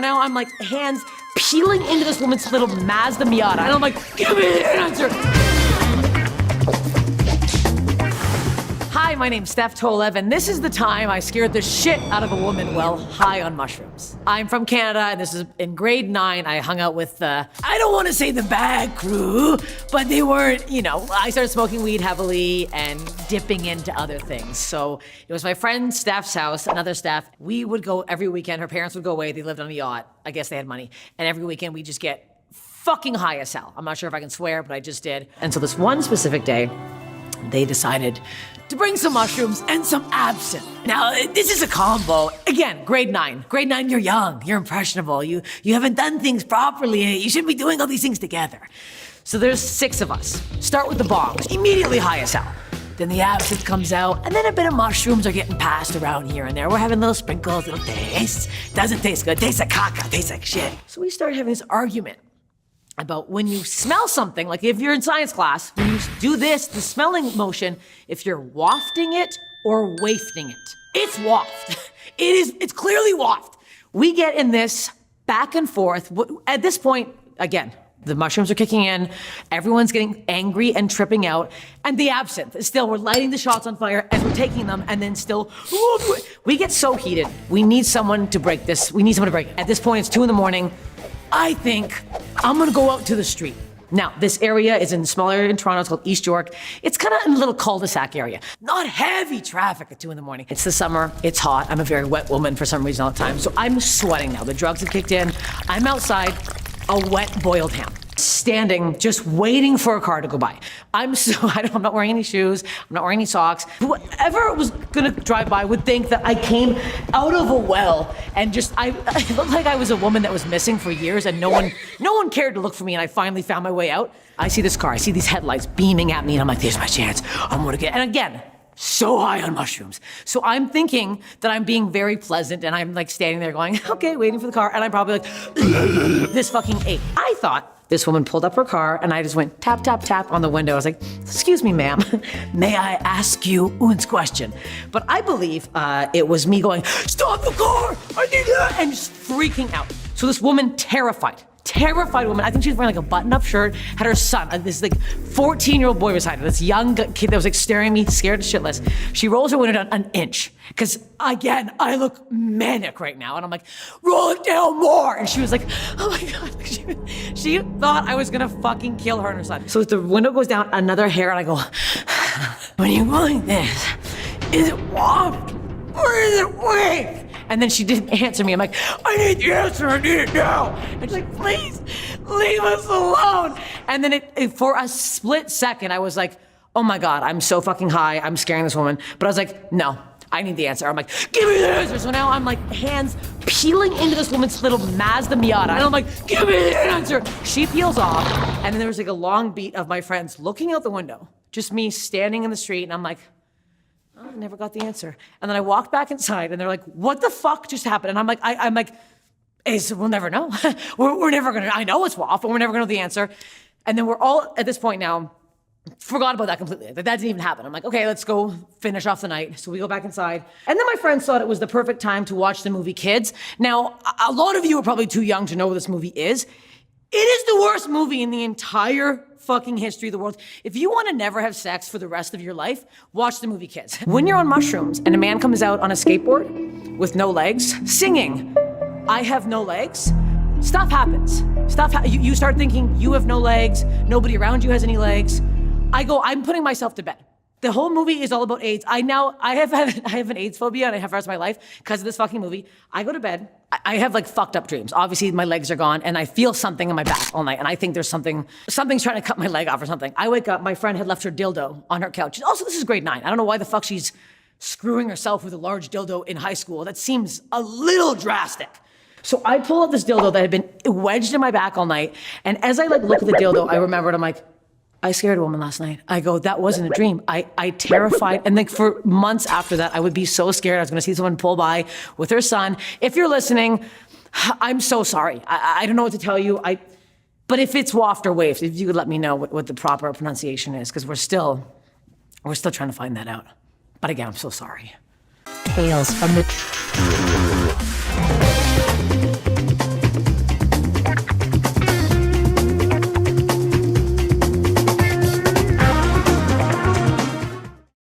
So now I'm like hands peeling into this woman's little Mazda Miata. And I'm like, give me the answer. Hi, my name's Steph Tolev, and this is the time I scared the shit out of a woman while high on mushrooms. I'm from Canada, and this is in grade 9. I hung out with I don't want to say the bad crew, but they weren't, I started smoking weed heavily and dipping into other things. So it was my friend Steph's house, another Steph. We would go every weekend. Her parents would go away. They lived on a yacht. I guess they had money. And every weekend we just get fucking high as hell. I'm not sure if I can swear, but I just did. And so this one specific day, they decided to bring some mushrooms and some absinthe. Now, this is a combo. Again, grade 9. Grade 9, you're young, you're impressionable, you haven't done things properly, you shouldn't be doing all these things together. So there's 6 of us. Start with the bongs, immediately high as hell. Then the absinthe comes out, and then a bit of mushrooms are getting passed around here and there. We're having little sprinkles, little tastes. Doesn't taste good, tastes like caca, tastes like shit. So we started having this argument about when you smell something, like if you're in science class, when you do this, the smelling motion, if you're wafting it or wafting it. It's waft. It's clearly waft. We get in this back and forth. At this point, again, the mushrooms are kicking in, everyone's getting angry and tripping out, and the absinthe is still, we're lighting the shots on fire as we're taking them, and then still, we get so heated. We need someone to break this. We need someone to break it. At this point, it's 2 a.m. I think I'm gonna go out to the street. Now, this area is in a small area in Toronto, it's called East York. It's kind of in a little cul-de-sac area. Not heavy traffic at 2 a.m. It's the summer, it's hot. I'm a very wet woman for some reason all the time. So I'm sweating now, the drugs have kicked in. I'm outside, a wet boiled ham. Standing, just waiting for a car to go by. I'm not wearing any shoes, I'm not wearing any socks. Whoever was gonna drive by would think that I came out of a well and I looked like I was a woman that was missing for years and no one cared to look for me, and I finally found my way out. I see this car, I see these headlights beaming at me, and I'm like, there's my chance, I'm gonna get, and again, so high on mushrooms. So I'm thinking that I'm being very pleasant, and I'm like standing there going, okay, waiting for the car, and I'm probably like, this fucking ape. I thought this woman pulled up her car, and I just went tap, tap, tap on the window. I was like, excuse me, ma'am, may I ask you one question? But I believe it was me going, stop the car, I need that, and just freaking out. So this woman, terrified woman, I think she was wearing like a button-up shirt, had her son, this like 14-year-old boy beside her, this young kid that was like staring at me, scared shitless. She rolls her window down an inch, because again, I look manic right now, and I'm like, roll it down more, and she was like, oh my God, she thought I was gonna fucking kill her and her son. So the window goes down another hair, and I go, when you're going this, is it waft or is it wave? And then she didn't answer me. I'm like, I need the answer, I need it now. And she's like, please, leave us alone. And then for a split second, I was like, oh my God, I'm so fucking high, I'm scaring this woman. But I was like, no, I need the answer. I'm like, give me the answer. So now I'm like hands peeling into this woman's little Mazda Miata. And I'm like, give me the answer. She peels off. And then there was like a long beat of my friends looking out the window, just me standing in the street. And I'm like, oh, I never got the answer. And then I walked back inside, and they're like, what the fuck just happened? And I'm like, we'll never know. we're never gonna, I know it's waft, but we're never gonna know the answer. And then we're all, at this point now, forgot about that completely. That didn't even happen. I'm like, okay, let's go finish off the night. So we go back inside. And then my friends thought it was the perfect time to watch the movie Kids. Now, a lot of you are probably too young to know what this movie is. It is the worst movie in the entire fucking history of the world. If you want to never have sex for the rest of your life, watch the movie Kids. When you're on mushrooms and a man comes out on a skateboard with no legs, singing, I have no legs, stuff happens. You start thinking you have no legs, nobody around you has any legs. I'm putting myself to bed. The whole movie is all about AIDS. I have an AIDS phobia, and I have for the rest of my life because of this fucking movie. I go to bed. I have like fucked up dreams. Obviously, my legs are gone, and I feel something in my back all night, and I think there's something's trying to cut my leg off or something. I wake up, my friend had left her dildo on her couch. Also, this is grade 9. I don't know why the fuck she's screwing herself with a large dildo in high school. That seems a little drastic. So I pull out this dildo that had been wedged in my back all night, and as I like look at the dildo, I remembered, I'm like, I scared a woman last night. I go, that wasn't a dream. I terrified, and like for months after that, I would be so scared. I was gonna see someone pull by with her son. If you're listening, I'm so sorry. I don't know what to tell you. But if it's waft or wave, if you could let me know what the proper pronunciation is, because we're still trying to find that out. But again, I'm so sorry. Tales from the